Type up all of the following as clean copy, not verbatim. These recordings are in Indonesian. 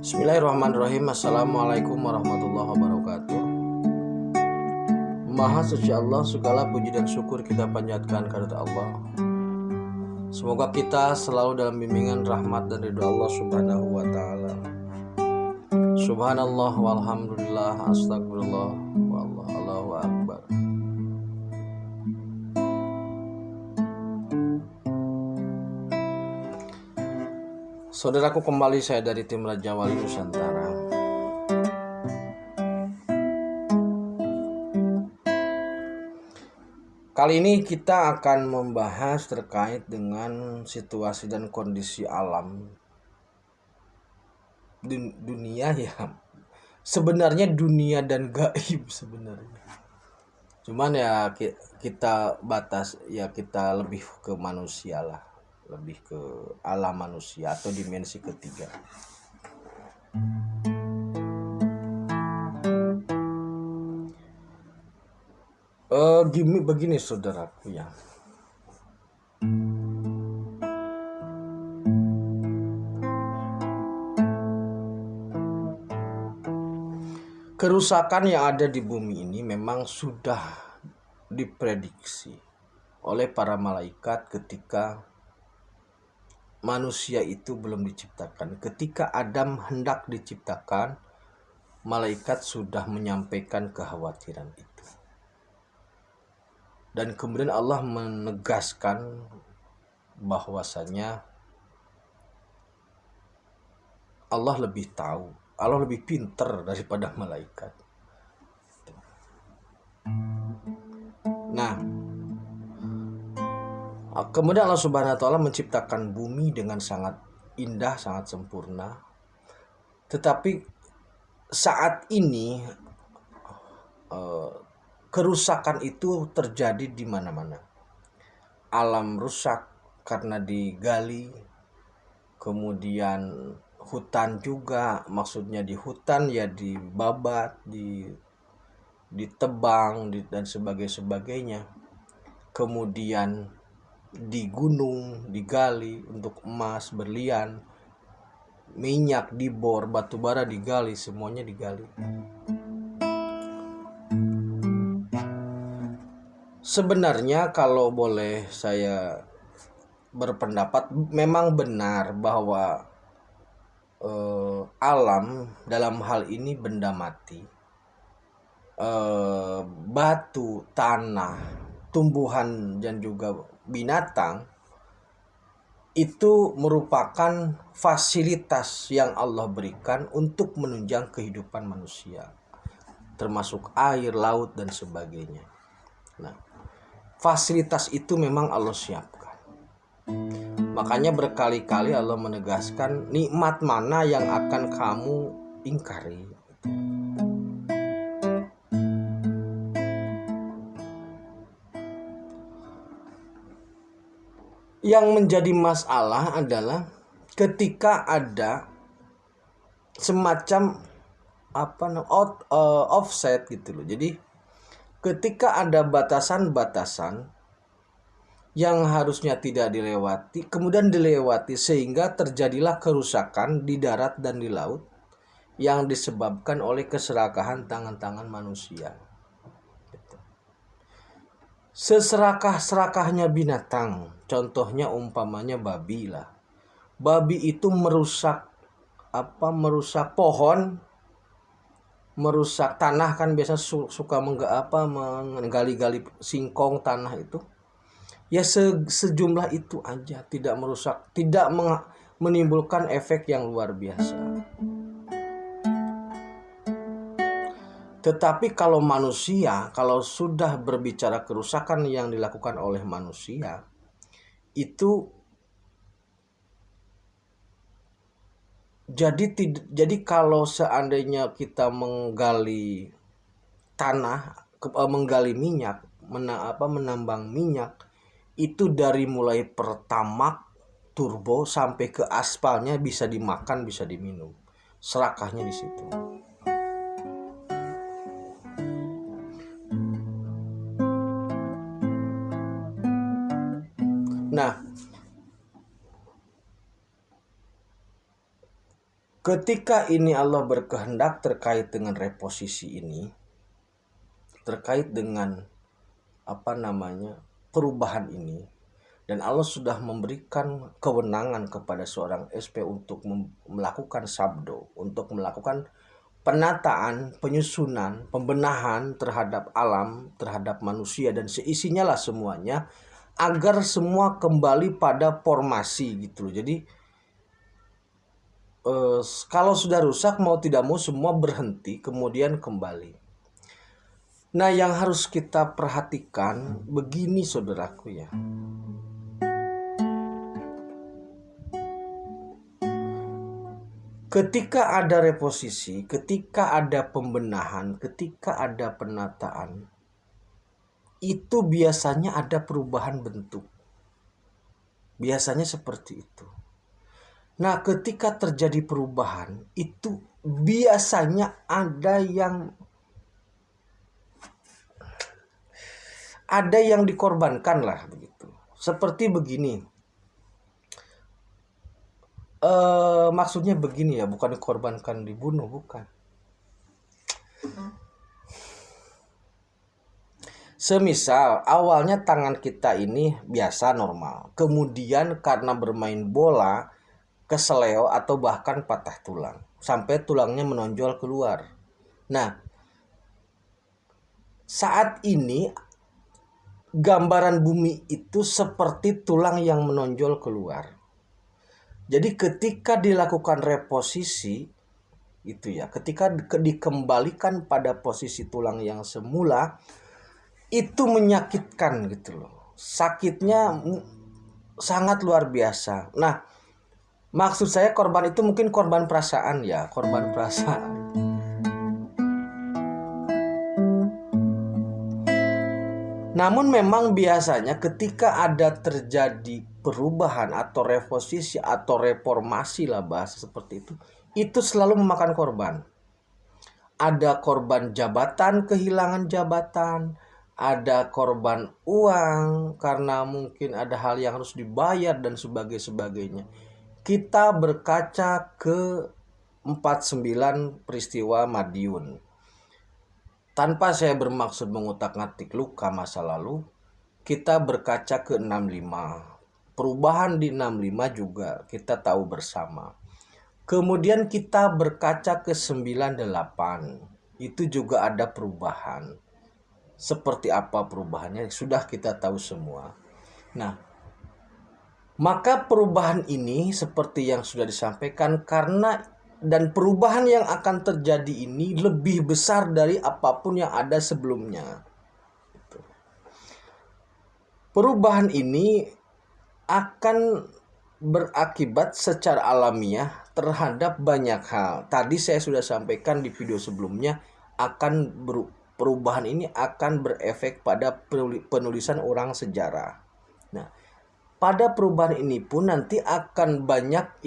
Bismillahirrahmanirrahim. Assalamualaikum warahmatullahi wabarakatuh. Maha suci Allah, segala puji dan syukur kita panjatkan kepada Allah. Semoga kita selalu dalam bimbingan rahmat dan ridho Allah subhanahu wa ta'ala. Subhanallah walhamdulillah astagfirullah wallahu akbar. Saudaraku, kembali saya dari tim Raja Wali Nusantara. Kali ini kita akan membahas terkait dengan situasi dan kondisi alam dunia ya. Sebenarnya dunia dan gaib sebenarnya. Cuman ya kita batas ya, kita lebih ke manusia lah, lebih ke alam manusia atau dimensi ketiga. Begini saudaraku ya. Kerusakan yang ada di bumi ini memang sudah diprediksi oleh para malaikat ketika manusia itu belum diciptakan. Ketika Adam hendak diciptakan, malaikat sudah menyampaikan kekhawatiran itu. Dan kemudian Allah menegaskan bahwasanya Allah lebih tahu, Allah lebih pintar daripada malaikat. Nah, kemudian Allah Subhanahu wa taala menciptakan bumi dengan sangat indah, sangat sempurna. Tetapi saat ini kerusakan itu terjadi di mana-mana. Alam rusak karena digali, kemudian hutan juga, maksudnya di hutan ya dibabat, ditebang dan sebagainya. Kemudian di gunung digali untuk emas, berlian, minyak dibor, batu bara digali, semuanya digali. Sebenarnya kalau boleh saya berpendapat, memang benar bahwa alam dalam hal ini benda mati, batu, tanah, tumbuhan dan juga binatang itu merupakan fasilitas yang Allah berikan untuk menunjang kehidupan manusia, termasuk air, laut dan sebagainya. Nah, fasilitas itu memang Allah siapkan. Makanya berkali-kali Allah menegaskan nikmat mana yang akan kamu ingkari. Yang menjadi masalah adalah ketika ada semacam offset gitu loh. Jadi ketika ada batasan-batasan yang harusnya tidak dilewati, kemudian dilewati, sehingga terjadilah kerusakan di darat dan di laut yang disebabkan oleh keserakahan tangan-tangan manusia. Seserakah-serakahnya binatang, contohnya umpamanya babi lah. Babi itu merusak pohon, merusak tanah, kan biasa suka menggali-gali singkong tanah itu. Ya sejumlah itu aja, tidak merusak, tidak menimbulkan efek yang luar biasa. Tetapi kalau manusia, kalau sudah berbicara kerusakan yang dilakukan oleh manusia, itu jadi kalau seandainya kita menggali tanah, menggali minyak, menambang minyak, itu dari mulai pertamax, turbo sampai ke aspalnya bisa dimakan, bisa diminum. Serakahnya di situ. Nah, Ketika ini Allah berkehendak terkait dengan reposisi ini, terkait dengan perubahan ini, dan Allah sudah memberikan kewenangan kepada seorang SP untuk melakukan sabdo, untuk melakukan penataan, penyusunan, pembenahan terhadap alam, terhadap manusia dan seisinya lah semuanya, agar semua kembali pada formasi gitu loh. Jadi kalau sudah rusak mau tidak mau semua berhenti kemudian kembali. Nah, yang harus kita perhatikan begini saudaraku ya. Ketika ada reposisi, ketika ada pembenahan, ketika ada penataan, itu biasanya ada perubahan bentuk. Biasanya seperti itu. Nah, ketika terjadi perubahan, itu biasanya ada yang dikorbankan lah begitu. Seperti begini. Maksudnya begini ya, bukan dikorbankan, dibunuh, bukan. Semisal awalnya tangan kita ini biasa normal, kemudian karena bermain bola keseleo atau bahkan patah tulang sampai tulangnya menonjol keluar. Nah, saat ini gambaran bumi itu seperti tulang yang menonjol keluar. Jadi ketika dilakukan reposisi itu ya, ketika dikembalikan pada posisi tulang yang semula, itu menyakitkan gitu loh. Sakitnya sangat luar biasa. Nah, maksud saya korban itu mungkin korban perasaan ya, korban perasaan. Namun memang biasanya ketika ada terjadi perubahan atau reposisi atau reformasi lah bahasa seperti itu selalu memakan korban. Ada korban jabatan, kehilangan jabatan, ada korban uang karena mungkin ada hal yang harus dibayar dan sebagainya. Kita berkaca ke 49 peristiwa Madiun. Tanpa saya bermaksud mengutak-ngatik luka masa lalu, kita berkaca ke 65. Perubahan di 65 juga kita tahu bersama. Kemudian kita berkaca ke 98. Itu juga ada perubahan. Seperti apa perubahannya sudah kita tahu semua. Nah, maka perubahan ini seperti yang sudah disampaikan dan perubahan yang akan terjadi ini lebih besar dari apapun yang ada sebelumnya. Perubahan ini akan berakibat secara alamiah terhadap banyak hal. Tadi saya sudah sampaikan di video sebelumnya, perubahan ini akan berefek pada penulisan orang sejarah. Nah, pada perubahan ini pun nanti akan banyak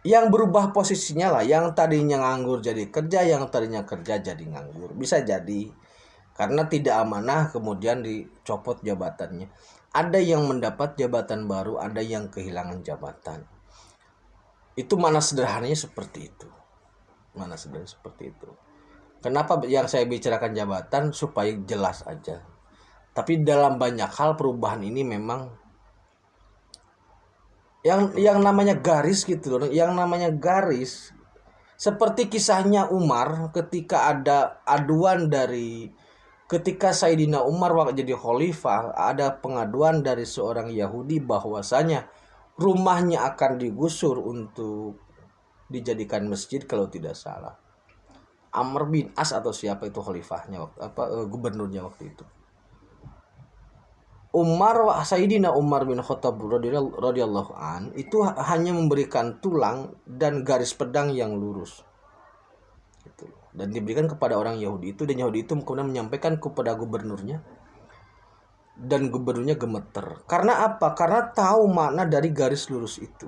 yang berubah posisinya lah. Yang tadinya nganggur jadi kerja, yang tadinya kerja jadi nganggur. Bisa jadi karena tidak amanah kemudian dicopot jabatannya. Ada yang mendapat jabatan baru, ada yang kehilangan jabatan. Itu mana sederhananya seperti itu. Kenapa yang saya bicarakan jabatan? Supaya jelas aja. Tapi dalam banyak hal perubahan ini memang yang namanya garis gitu loh. Yang namanya garis seperti kisahnya Umar ketika ada aduan ketika Sayyidina Umar waktu jadi khalifah, ada pengaduan dari seorang Yahudi bahwasanya rumahnya akan digusur untuk dijadikan masjid kalau tidak salah. Amr bin As atau siapa itu khalifahnya gubernurnya waktu itu. Sayyidina Umar bin Khattab radhiyallahu an itu hanya memberikan tulang dan garis pedang yang lurus. Gitu. Dan diberikan kepada orang Yahudi itu, dan Yahudi itu kemudian menyampaikan kepada gubernurnya, dan gubernurnya gemeter. Karena apa? Karena tahu makna dari garis lurus itu.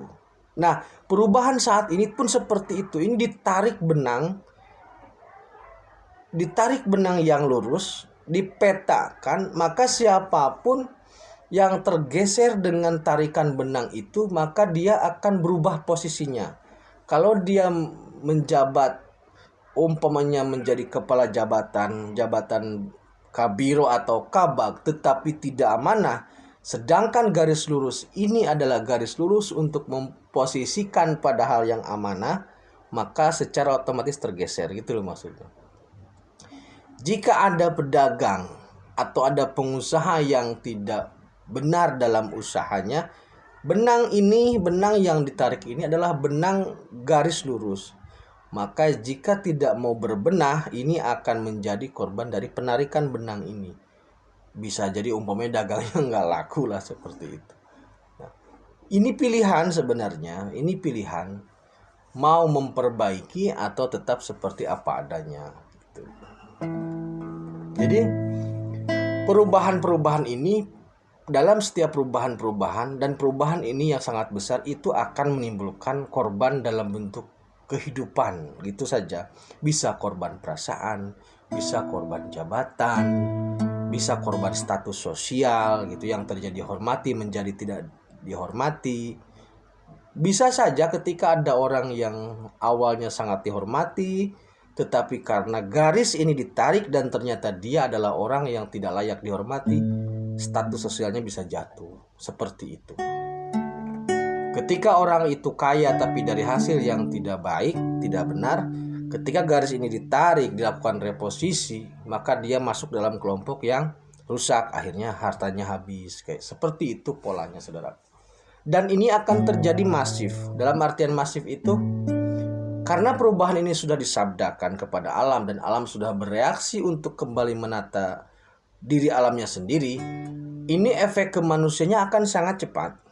Nah, perubahan saat ini pun seperti itu. Ini ditarik benang yang lurus, dipetakan, maka siapapun yang tergeser dengan tarikan benang itu, maka dia akan berubah posisinya. Kalau dia menjabat, umpamanya menjadi kepala jabatan kabiro atau kabag, tetapi tidak amanah, sedangkan garis lurus ini adalah garis lurus untuk memposisikan pada hal yang amanah, maka secara otomatis tergeser, gitu loh maksudnya. Jika ada pedagang atau ada pengusaha yang tidak benar dalam usahanya, benang yang ditarik ini adalah benang garis lurus, maka jika tidak mau berbenah, ini akan menjadi korban dari penarikan benang ini. Bisa jadi umpamanya dagangnya nggak laku lah, seperti itu. Nah, ini pilihan sebenarnya, ini pilihan mau memperbaiki atau tetap seperti apa adanya, gitu. Jadi perubahan-perubahan ini, dalam setiap perubahan dan perubahan ini yang sangat besar itu akan menimbulkan korban dalam bentuk kehidupan, gitu saja. Bisa korban perasaan, bisa korban jabatan, bisa korban status sosial, gitu, yang terjadi dihormati menjadi tidak dihormati. Bisa saja ketika ada orang yang awalnya sangat dihormati, tetapi karena garis ini ditarik dan ternyata dia adalah orang yang tidak layak dihormati, status sosialnya bisa jatuh. Seperti itu. Ketika orang itu kaya tapi dari hasil yang tidak baik, tidak benar, ketika garis ini ditarik, dilakukan reposisi, maka dia masuk dalam kelompok yang rusak, akhirnya hartanya habis. Kayak seperti itu polanya, saudara. Dan ini akan terjadi masif. Dalam artian masif itu, karena perubahan ini sudah disabdakan kepada alam dan alam sudah bereaksi untuk kembali menata diri alamnya sendiri, ini efek ke manusianya akan sangat cepat.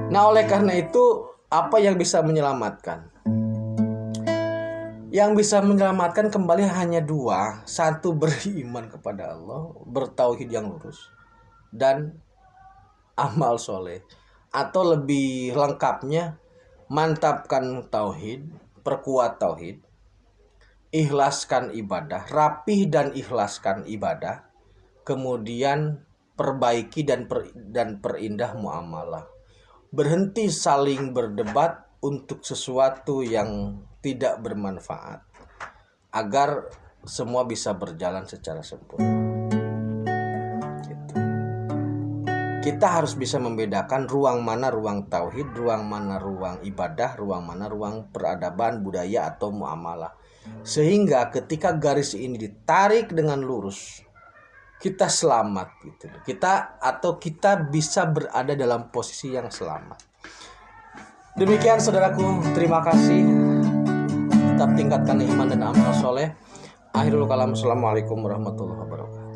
Nah, oleh karena itu, apa yang bisa menyelamatkan? Yang bisa menyelamatkan kembali hanya dua. Satu, beriman kepada Allah, bertauhid yang lurus, dan amal soleh. Atau lebih lengkapnya, mantapkan tauhid, perkuat tauhid, ikhlaskan ibadah, rapih dan ikhlaskan ibadah, kemudian perbaiki dan perindah muamalah. Berhenti saling berdebat untuk sesuatu yang tidak bermanfaat, agar semua bisa berjalan secara sempurna. Gitu. Kita harus bisa membedakan ruang mana ruang tauhid, ruang mana ruang ibadah, ruang mana ruang peradaban, budaya atau muamalah. Sehingga ketika garis ini ditarik dengan lurus, kita selamat, gitu. Kita bisa berada dalam posisi yang selamat. Demikian saudaraku, terima kasih. Tetap tingkatkan iman dan amal soleh. Akhirul kalam, assalamualaikum warahmatullahi wabarakatuh.